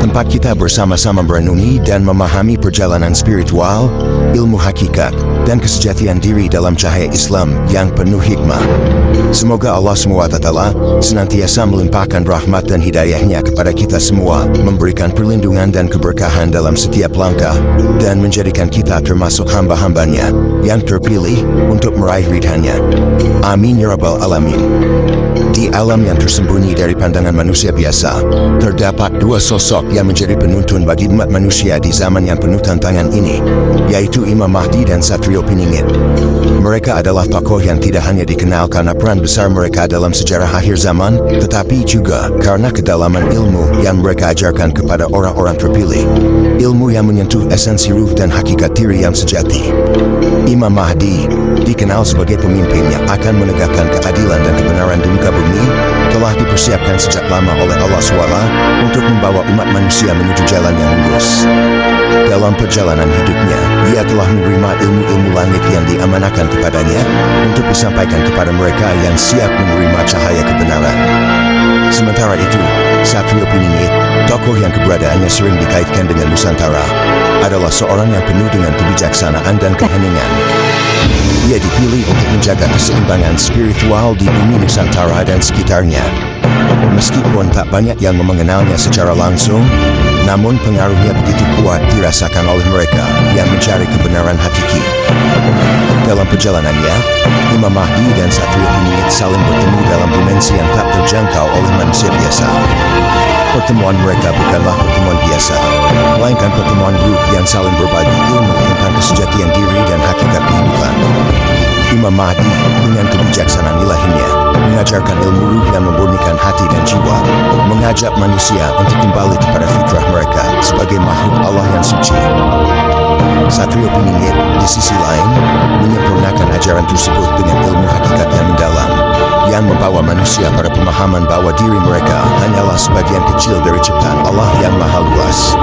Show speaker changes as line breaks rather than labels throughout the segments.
tempat kita bersama-sama merenungi dan memahami perjalanan spiritual, ilmu hakikat, dan kesejatian diri dalam cahaya Islam yang penuh hikmah. Semoga Allah SWT senantiasa melimpahkan rahmat dan hidayahnya kepada kita semua, memberikan perlindungan dan keberkahan dalam setiap langkah, dan menjadikan kita termasuk hamba-hambanya yang terpilih untuk meraih ridhanya. Amin ya Rabbal Alamin. Di alam yang tersembunyi dari pandangan manusia biasa, terdapat dua sosok yang menjadi penuntun bagi umat manusia di zaman yang penuh tantangan ini, yaitu Imam Mahdi dan Satrio Piningit. Mereka adalah tokoh yang tidak hanya dikenal karena peran besar mereka dalam sejarah akhir zaman, tetapi juga karena kedalaman ilmu yang mereka ajarkan kepada orang-orang terpilih. Ilmu yang menyentuh esensi ruh dan hakikat diri yang sejati. Imam Mahdi dikenal sebagai pemimpin yang akan menegakkan keadilan dan kebenaran di muka bumi, telah dipersiapkan sejak lama oleh Allah SWT untuk membawa umat manusia menuju jalan yang lurus. Dalam perjalanan hidupnya, ia telah menerima ilmu-ilmu langit yang diamanahkan kepadanya untuk disampaikan kepada mereka yang siap menerima cahaya kebenaran. Sementara itu, Satrio Piningit, tokoh yang keberadaannya sering dikaitkan dengan Nusantara, adalah seorang yang penuh dengan kebijaksanaan dan keheningan. Ia dipilih untuk menjaga keseimbangan spiritual di bumi Nusantara dan sekitarnya. Meskipun tak banyak yang mengenalnya secara langsung, namun pengaruhnya begitu kuat dirasakan oleh mereka yang mencari kebenaran hakiki. Dalam perjalanannya, Imam Mahdi dan Satrio Piningit saling bertemu dalam dimensi yang tak terjangkau oleh manusia biasa. Pertemuan mereka bukanlah pertemuan biasa, melainkan pertemuan grup yang saling berbagi ilmu tentang kesejatian diri dan hakikat kehidupan. Imam Mahdi dengan kebijaksanaan ilahinya mengajarkan ilmu ruh yang memurnikan hati dan jiwa, mengajak manusia untuk kembali kepada fitrah mereka sebagai makhluk Allah yang suci. Satrio Piningit, di sisi lain, menyempurnakan ajaran tersebut dengan ilmu hakikat yang mendalam, yang membawa manusia pada pemahaman bahwa diri mereka hanyalah sebagian kecil dari ciptaan Allah yang maha luas.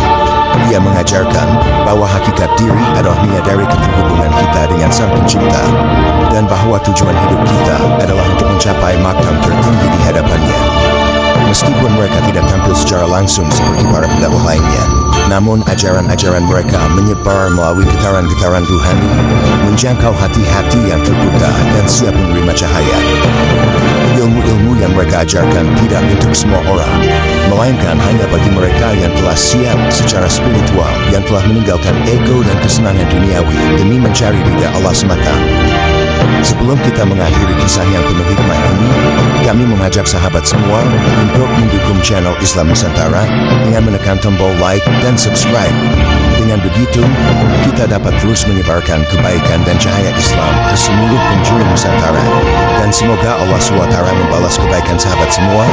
Ia mengajarkan bahwa hakikat diri adalah menyadari keterhubungan kita dengan Sang Pencipta, dan bahwa tujuan hidup kita adalah untuk mencapai makam tertinggi di hadapannya. Meskipun mereka tidak tampil secara langsung seperti para pendakwah lainnya, namun ajaran-ajaran mereka menyebar melalui getaran-getaran ruhani, menjangkau hati-hati yang terbuka dan siap menerima cahaya. Ilmu-ilmu yang mereka ajarkan tidak untuk semua orang, melainkan hanya bagi mereka yang telah siap secara spiritual, yang telah meninggalkan ego dan kesenangan duniawi demi mencari ridha Allah semata. Sebelum kita mengakhiri kisah yang penuh hikmah ini, kami mengajak sahabat semua untuk mendukung channel Islam Nusantara dengan menekan tombol like dan subscribe. Dengan begitu, kita dapat terus menyebarkan kebaikan dan cahaya Islam ke seluruh penjuru Nusantara. Dan semoga Allah SWT membalas kebaikan sahabat semua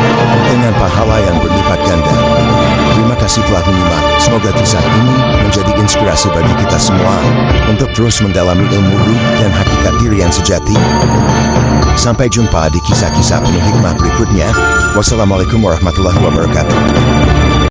dengan pahala yang berlipat ganda. Terima kasih telah menyimak. Semoga kisah ini menjadi inspirasi bagi kita semua untuk terus mendalami ilmu ruh dan hakikat diri yang sejati. Sampai jumpa di kisah-kisah penuh hikmah berikutnya. Wassalamualaikum warahmatullahi wabarakatuh.